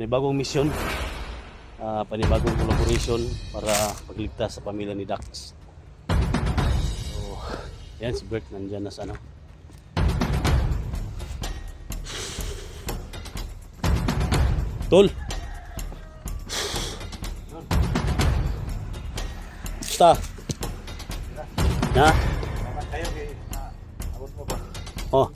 panibagong misyon, panibagong collaboration para pagligtas sa pamilya ni Dax. So, yan si Bert nandyan na sa ano. Tol! Basta! Na? Oh.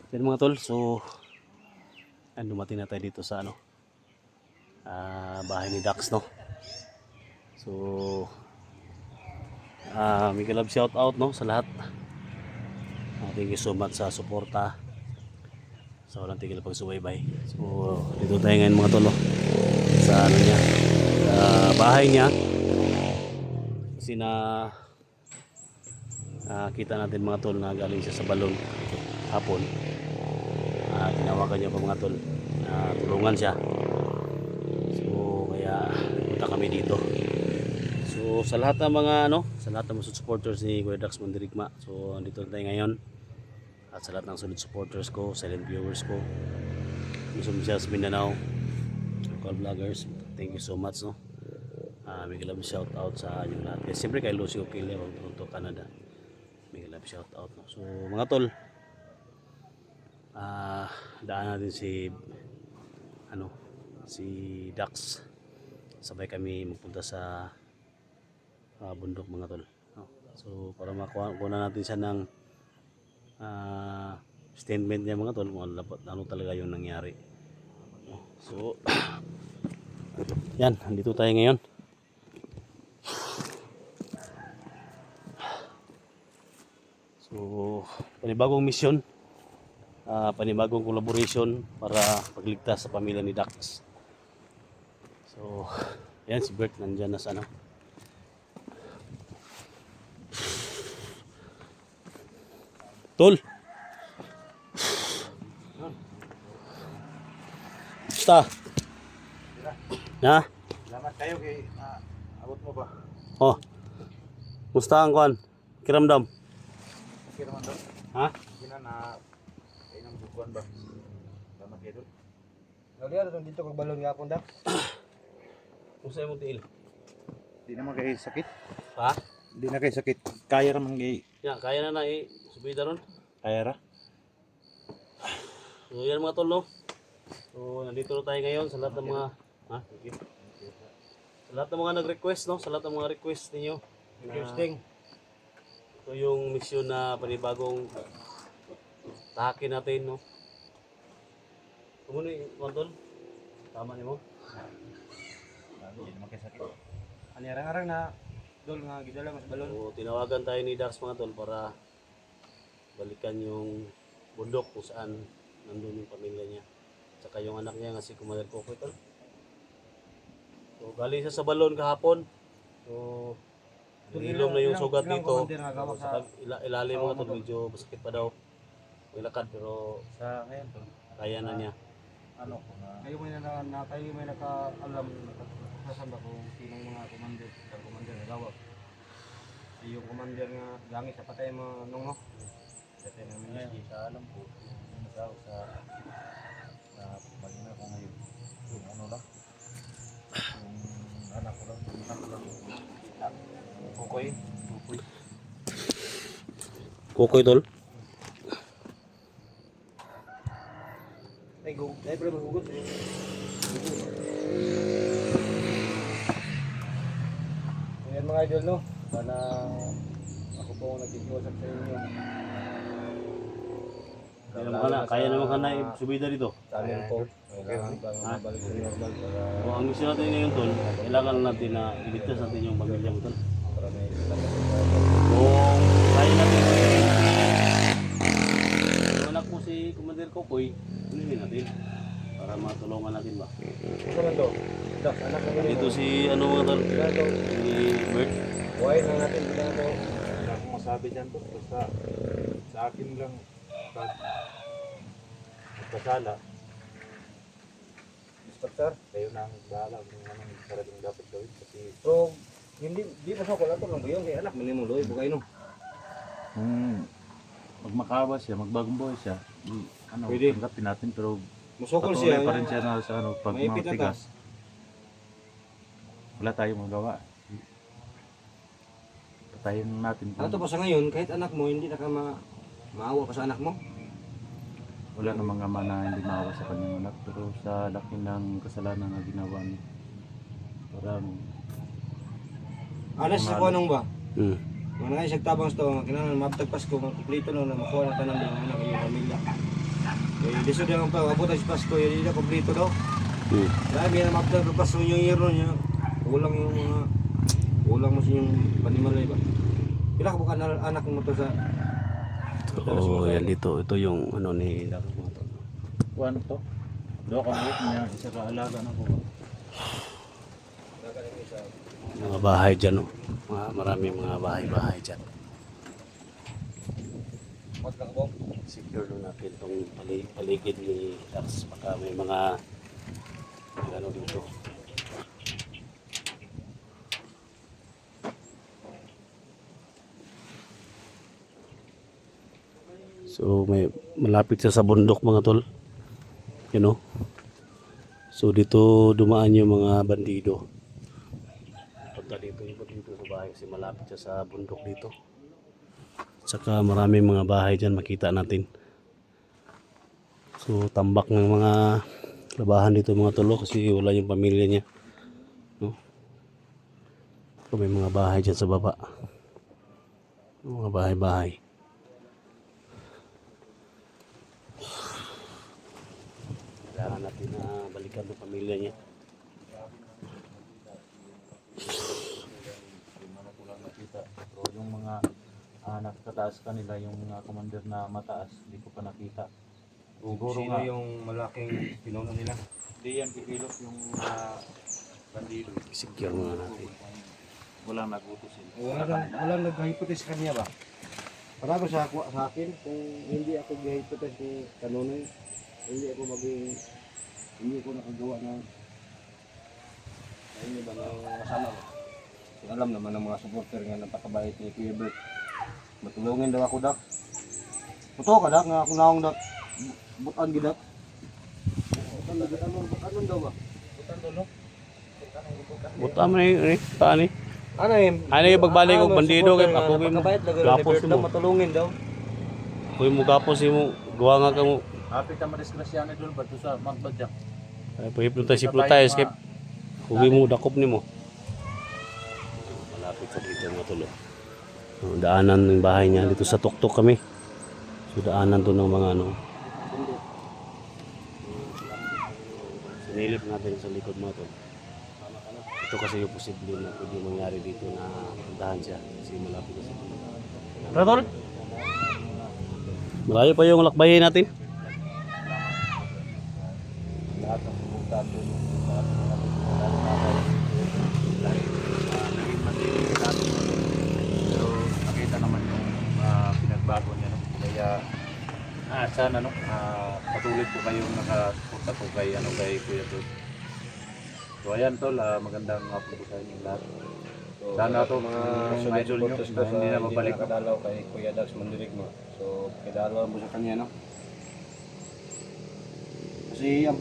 Yan mga tol, so dumating na tayo dito sa ano, bahay ni Dax, no. So may love shout out, no, sa lahat. Thank you so much sa suporta, sa walang tigil pagsubaybay. So dito tayo ngayon mga tol, no, sa ano niya, sa bahay niya, kasi kita natin mga tol na galing siya sa balon hapon. Tinawagan niya pa mga tol na tulungan siya, so kaya punta kami dito. So sa lahat ng mga ano, sa lahat ng mga supporters ni Kuya Dax Mandirigma, so andito tayo ngayon, at sa lahat ng solid supporters ko, silent viewers ko, Luzon, Visayas, Mindanao, local vloggers, thank you so much, no. May love shout out sa inyo lahat, kasi siyempre kay Lucio Kile from Toronto, Canada, may love shout out, no. So mga tol, daan natin si Dax, sabay kami magpunta sa bundok mga tol, no? So para makuha natin siya ng statement niya mga tol, kung ano talaga yung nangyari, no? So yan, andito tayo ngayon. So panibagong misyon, panibagong collaboration para pagligtas sa pamilya ni Dax. So yan si Bert nandyan na sa ano. Tol! Basta! Na? Salamat kayo kay abot mo ba? Oh. Musta ang kuan? Kiramdam? Okay naman daw. Ha? Gina na inang bukuan ba? Salamat kayo. Lagi ron dito kog balon nga akong dak. Usa mo tiil. Di naman kay sakit. Ha? Di na kay sakit. Kaya ra man kay Yan, kaya na subida ron. kaya ra. So yan mga tol, no? So nandito na tayo ngayon sa lahat ng mga thank you. Sa lahat ng mga nag-request, no? Sa lahat ng mga request ninyo. Interesting. Ito yung misyon na panibagong tahakin natin, no? Kumuno mga tol? Tama niyo mo? Di naman kay sakit. Ani arang-arang na dol nga gidala mas balon. So tinawagan tayo ni Dax mga tol para balikan yung bundok kung saan nandun yung pamilya niya. Tsaka yung anak niya nga si Commander Kokoy, tol. So galing siya sa balon kahapon. So nililom na yung sugat dito. So, sa ilalim mga tol, medyo masakit pa daw. May lakad pero Sa ngayon to. kaya na niya. Ano ko na kayo may nakaalam nakasamba kung sinong mga commander na gawak. Yung commander nga langit sa patay mo nung no. Dati namin hindi sa alam po. Nagaw sa magina ko ngayon. Yung ano lang. Yung anak ko lang. Kukoy. Kokoy, tol. Ay, go. Ay, pero magugot. Ayan mga idol, no? Sana ako po ako nagkikiusap sa inyo. Kaya naman ka na subida dito. Sa amin po, kailangan bang mabalik sa normal para O, ang gusto natin ngayon tol, kailangan natin na iligtas natin yung pamilya mo tol. may Kung kaya natin yung anak mo si Commander Kokoy, ulihin natin para matulungan natin ba. Ito na to. Dak, anak ko Dito si ano mga tol, Ito na to. si Bert. Buhay na natin. Ito na to. Wala akong masabi dyan to. Basta sa akin lang pag magpasala, Inspector. kayo na ang bahala kung anong talagang dapat gawin. Kasi So, hindi di pa sa wala to lang buyong kay anak manimuloy po kayo no. pag makawa siya, magbagong buhay siya, Pwede. tanggapin natin pero Musukol patuloy siya. pa rin siya na sa pag Maipit na matigas. Wala tayong magawa. Patayin natin. Ano to pa sa ngayon, kahit anak mo hindi na ka maawa pa sa anak mo. Wala namang ama na hindi maawa sa kanyang anak pero sa laki ng kasalanan na ginawa niya. Parang Anas sa kuanong ba? Hmm. Mga nga isang tabang sa to, kailangan mabtag Pasko, magkumpleto no, na makuha na tanan ng anak yung pamilya. Eh, deso din ang abot ang Pasko, yun na kumpleto daw. Hmm. Dahil may mabtag ng Pasko yung year niya, kulang yung mga, kulang mo sa yung panimalay ba? Pila ka bukan anak mo to sa, Oo, yan dito. Ito yung ano ni Dako mga tol. kuwan to. Do ka mo niya isa ka alaga na ko. Mga bahay dyan, no? Maraming mga bahay-bahay dyan. what lang bong? Secure lang natin itong paligid ni Dax. Baka may mga ano dito. So may malapit siya sa bundok mga tol. You know? So dito dumaan yung mga bandido. Punta dito sa bahay kasi malapit siya sa bundok dito. Saka maraming mga bahay dyan makita natin. So tambak ng mga labahan dito mga tolo kasi wala yung pamilya niya. No? So, may mga bahay dyan sa baba. Mga bahay-bahay. Kailangan natin na balikan ng pamilya niya. Ano ko lang nakita. Pero yung mga nakataas kanila, yung mga commander na mataas, hindi ko pa nakita. Siguro Sino nga, yung malaking pinuno nila? hindi yan kikilot yung bandido. Secure muna natin. Walang nagutusin. Walang nag-hypothesize kanya ba? Para sa akin, kung hindi ako gi-hypothesize kung kanunay, hindi ako nakagawa na hindi ba ng kasama ko. Alam naman ng mga supporter nga napakabait ni Kuya Bert. Matulungin daw ako dak. Puto ka dak nga ako naong dak. Butan gidak. Butan daw ba? Butan daw no? Buta mo ni paani. Ano yung Ano yung pagbalik kong bandido kay ako yung gapos mo. matulungin daw. Ako yung gapos mo. Gawa nga ka mo. Hapit na madisgrasya na doon, ba't sa magbadya? Ay pagipluntay si Plutay escape. Huwi mo dakop nimo. Malapit sa dito mga tulo. Daanan ng bahay niya dito sa tuktok kami. So daanan to ng mga ano. Sinilip natin sa likod mo to. Ito kasi yung posible na pwede mangyari dito na puntahan siya kasi malapit na sa Ratol? Malayo pa yung lakbayin natin. Lahat ng pumunta doon, lahat ng naging matindi natin. Pero nakita naman yung pinagbago niya. No? Kaya sana no, patuloy po kayong nakasuporta po kay, kay Kuya Tol. So ayan Tol, magandang hapon po sa inyo lahat. Sana to mga idol nyo na hindi na mabalik. Kadalaw kay Kuya Dax Mandirigma. So, kadalaw mo sa kanya, no? Kasi ang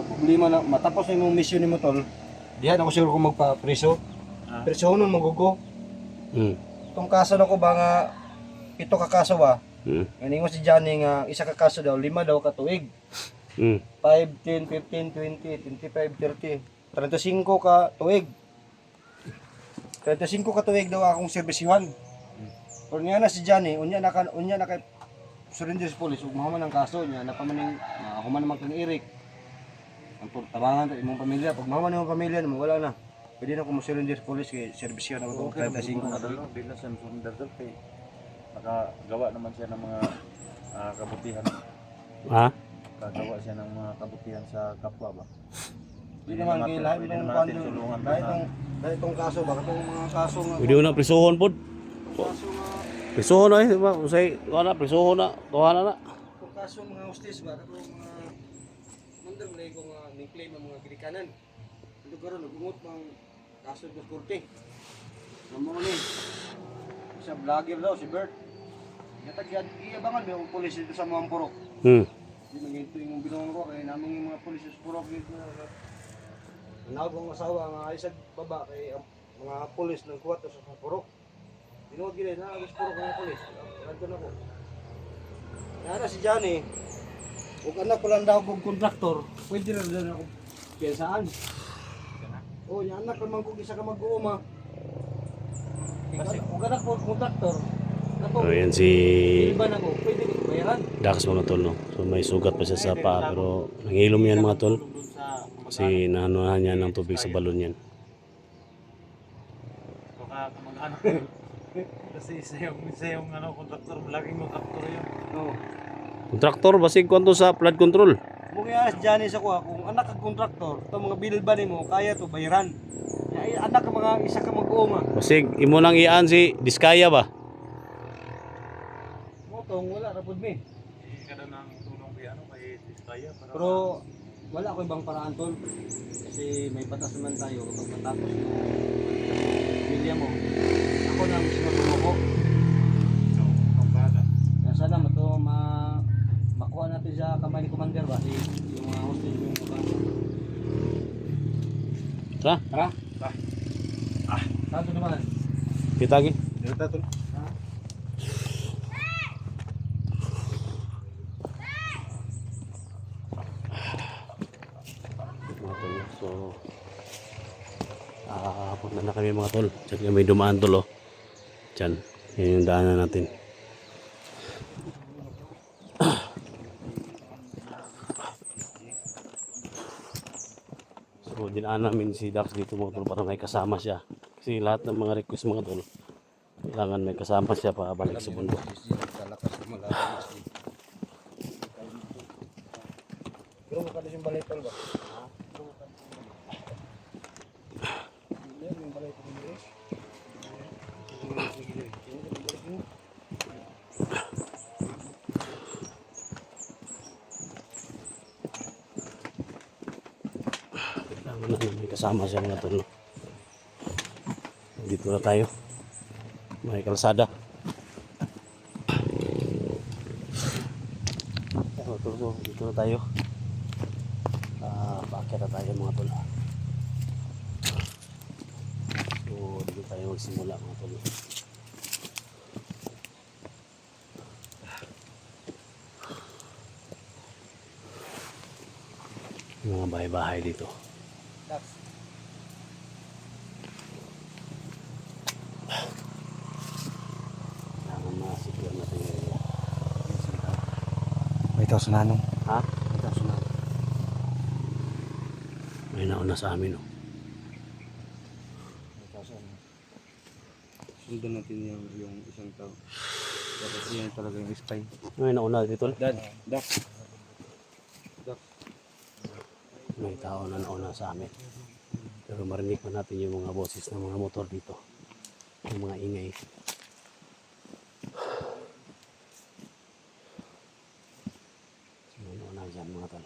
problema na matapos na yung mission ni mo, tol, diyan ako siguro kung magpa-preso. Preso nun magugo. Itong kaso na ko ba nga, 7 ka kaso ba? Ngayon si Johnny nga, 1 ka kaso daw, 5 daw katuig. 5, 10, 15, 20, 25, 30, 35 ka tuig. 35 ka tuig daw akong serbisyuhan. Pero niya na si Johnny, unya na kay surrender sa police, ug mahuman ang kaso niya na pamaning human naman kang Eric. Ang tabangan ta imong pamilya, pag mahuman imong pamilya mo wala na. Pwede na ko mo surrender sa police kay serbisyo na ko 35 ka tuig. Di na siya sundar doon kay nakagawa naman siya ng mga kabutihan. Ha? Nakagawa siya ng mga kabutihan sa kapwa ba? Di naman kay lahat pwede ng naman natin pando. tulungan Dahil itong kaso ba katong mga kaso nga Pwede mo na prisuhon pod. kaso nga Prisuhon na eh, diba? Usay, wala, prisuhon na. Tuhanan na. itong kaso mga hostes ba katong mga mandar mo ko nga ni-claim ang mga gidikanan. Ito karon nagungot mang kaso sa korte. Amo ni sa vlogger daw si Bert. Yatag iabangan ba yung pulis dito sa mga purok. Di manginto yung binong ko kay namin yung mga pulis sa purok dito na nanawag ang asawa nga ay sa baba kay ang mga pulis ng kuwato sa purok. Binuod gila na agos purok ng pulis. Kadto na ko. Nara si Johnny. Ug anak ko lang daw kog kontraktor. Pwede ra daw ako piyensaan. Oh, yung anak naman kung isa ka mag-uuma. Kung anak ko kontraktor, So, yan si iban ako, pwede ko bayaran. Dax mga tol, no? So, may sugat pa siya sa paa, pero nangilom yan mga tol. Kasi nahanuhan niya ng tubig sa balon yan. Baka kamag-anak. Kasi isa yung kontraktor, laging kontraktor yun. No. Kontraktor, basig kwanto sa flood control. Kung ias Johnny sa kuha, kung anak ka kontraktor, itong mga bilba mo, kaya to bayaran. Ay, anak ka mga isa ka mag-uuma. Basig, imo nang iyaan si Diskaya ba? Motong, wala, rapod me. Hindi ka na nang tulong kay Tiskaya. Pero wala ko ibang paraan tol. Kasi may batas naman tayo kapag matapos yung pamilya mo. Ako na mismo tumoko. Kaya sana makuha natin sa kamay ni Commander ba? Yung mga hostage yung mga Tara, tara. Saan to naman? kita lagi. Dito tol. Ha? Mga tol, so punta na kami mga tol. Diyan may dumaan tol, oh. Diyan, yan yung daanan natin. So dinaan namin si Dax dito mga tol para may kasama siya. Kasi lahat ng mga request mga tol, kailangan may kasama siya para balik sa bundok. Pero makada yung balay tol ba? Yung balay tol dito. Kailangan na may kasama siya mga tol. Dito na tayo. May kalsada. So, dito na tayo. Bakit na tayo mga tol. So, dito tayo magsimula mga tol. Yung mga bahay-bahay dito. Dax. Kailangan ma-secure natin yung area. May tao sa nanong. Ha? May tao sa nanong. May nauna sa amin, oh. May tao sa nanong. Sundan natin yung isang tao. Kasi yan talaga yung spy. May nauna dito. Dad, Dax. May tao na nauna sa amin. Pero marinig pa natin yung mga boses ng mga motor dito. Yung mga ingay. So, nauna dyan mga tol.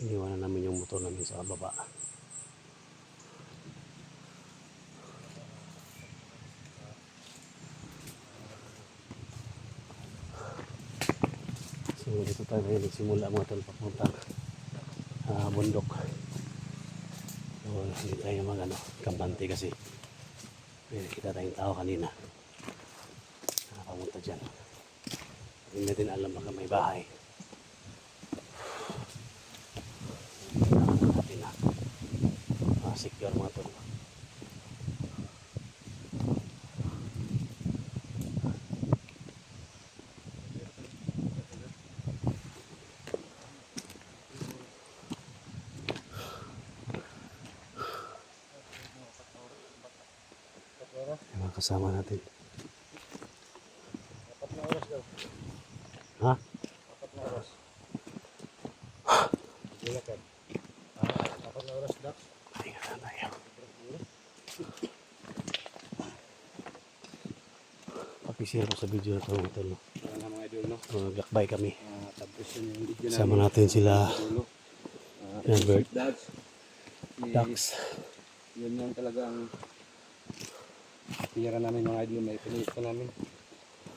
Iniwanan namin yung motor namin sa baba. So dito tayo ngayon nagsimula mga tol papuntang bundok. So hindi tayo kampante kasi may nakita tayong tao kanina. Nakapunta dyan. Hindi natin alam baka may bahay. Kailangan natin secure mga tol. Yung mga kasama natin. 4 na oras daw. Ha? 4 na oras. Gilakad. 4 na oras daw. Pahinga na tayo. Pakishare ko sa video na ito mga tol. Wala na mga idol, no? Maglakbay kami. Tapos yun yung video Kasama natin sila dulo. Albert. Dax. Dax. Yun yung talagang tira namin mga idol. May pinilit pa namin.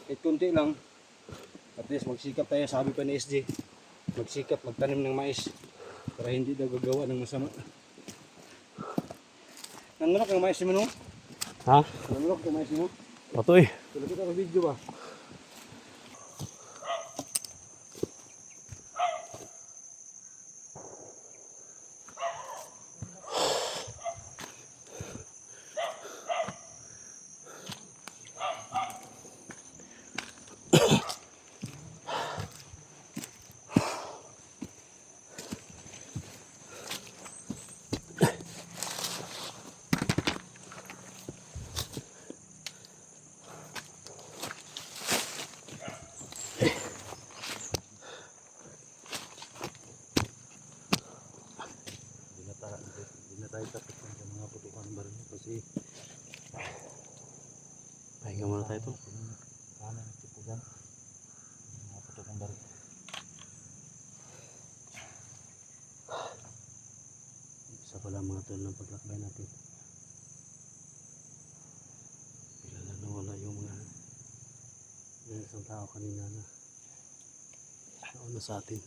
Kahit kunti lang. At least magsikap tayo. Sabi pa ni SJ. Magsikap, magtanim ng mais. Para hindi daw gagawa ng masama. Nanunok ang mais mo no? Ha? Nanunok ang mais mo? Patoy. Tulad kita sa video ba? Hindi na tayo tapos sa mga putukan baril kasi Pahinga muna tayo tol. kanan at tipugan. Mga putukan baril. Isa pala mga tol ng paglakbay natin. Bigla na nawala yung mga isang tao kanina na nauna sa atin.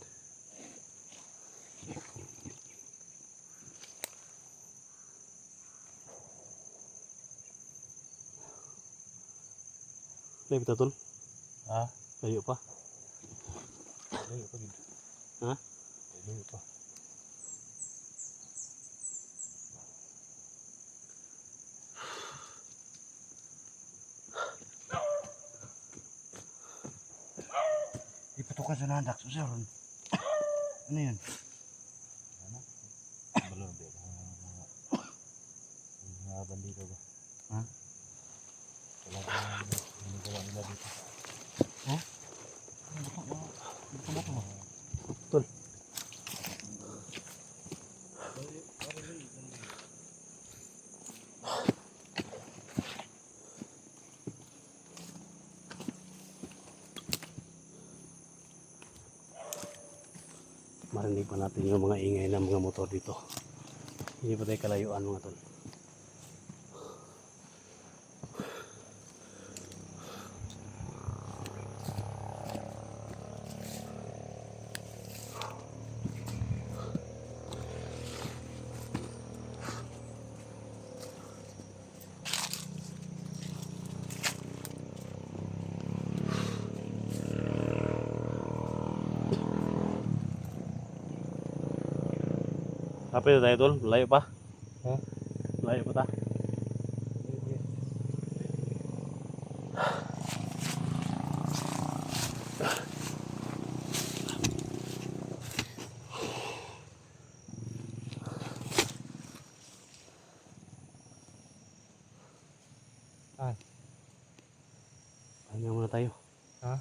Layo pa tol? Ha? Layo pa? Layo pa dito. Ha? Layo pa. Ipatukan sa nandak. Susya ron. Ano yun? Ano? Balon ba? Mga bandito ba? Ha? Wala ba yung ginagawa nila dito? Ha? Tol. Marinig pa natin yung mga ingay ng mga motor dito. Hindi pa tayo kalayuan mga tol. Kapit na tayo tol, layo pa. Ha? Layo pa ta. Ah. Pahinga muna tayo. Ha?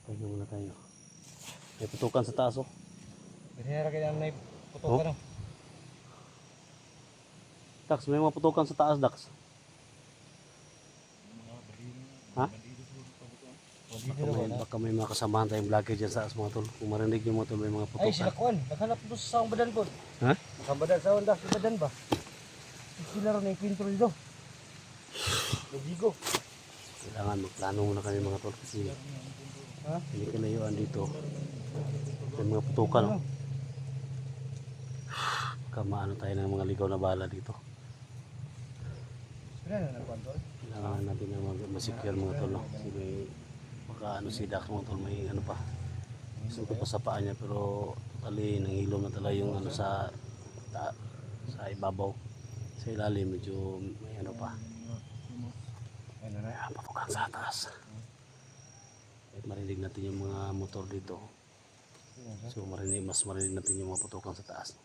Pahinga muna tayo. May putukan sa taas oh. Binihara kayo na putok Oh? ka no? Dax, may mga putukan sa taas Dax. Ha? Baka may mga kasamahan tayong vlogger dyan sa taas mga tol. Kung marinig nyo mga tol, may mga Ay, sila putukan. kuan. Naghanap po sa sang badan po. Ha? Sa badan, sa onda, sa badan ba? Sila ron yung pintro dito. Nagigo. Kailangan magplano muna kami mga tol kasi Ha? hindi kalayuan dito. May mga putukan oh. Baka maano tayo ng mga ligaw na bala dito. Sila na nagkuhan tol. Kailangan natin na masecure mga tol no? Kasi may baka ano si Dax mga tol, may ano pa. Gusto pa sa paa niya pero totally nanghilom na talaga yung ano sa ibabaw. Sa ilalim medyo may ano pa. Ano na? Kaya patukan sa taas. Kahit marinig natin yung mga motor dito. So mas marinig natin yung mga putukan sa taas.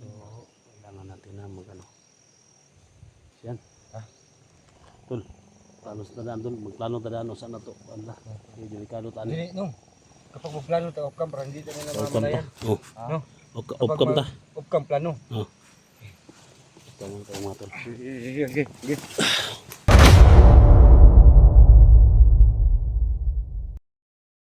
So kailangan natin na magano. Yan. Tol. Plano sa tadaan tol. Magplano tadaan o saan na to. Anda. Delikado tani. Dili no. Kapag magplano ta off cam para hindi ta na Off-cam ta. mamalayan. Oh. No. Off-cam ta. Off cam plano. Oh. Ito mga tol. Sige, sige, sige.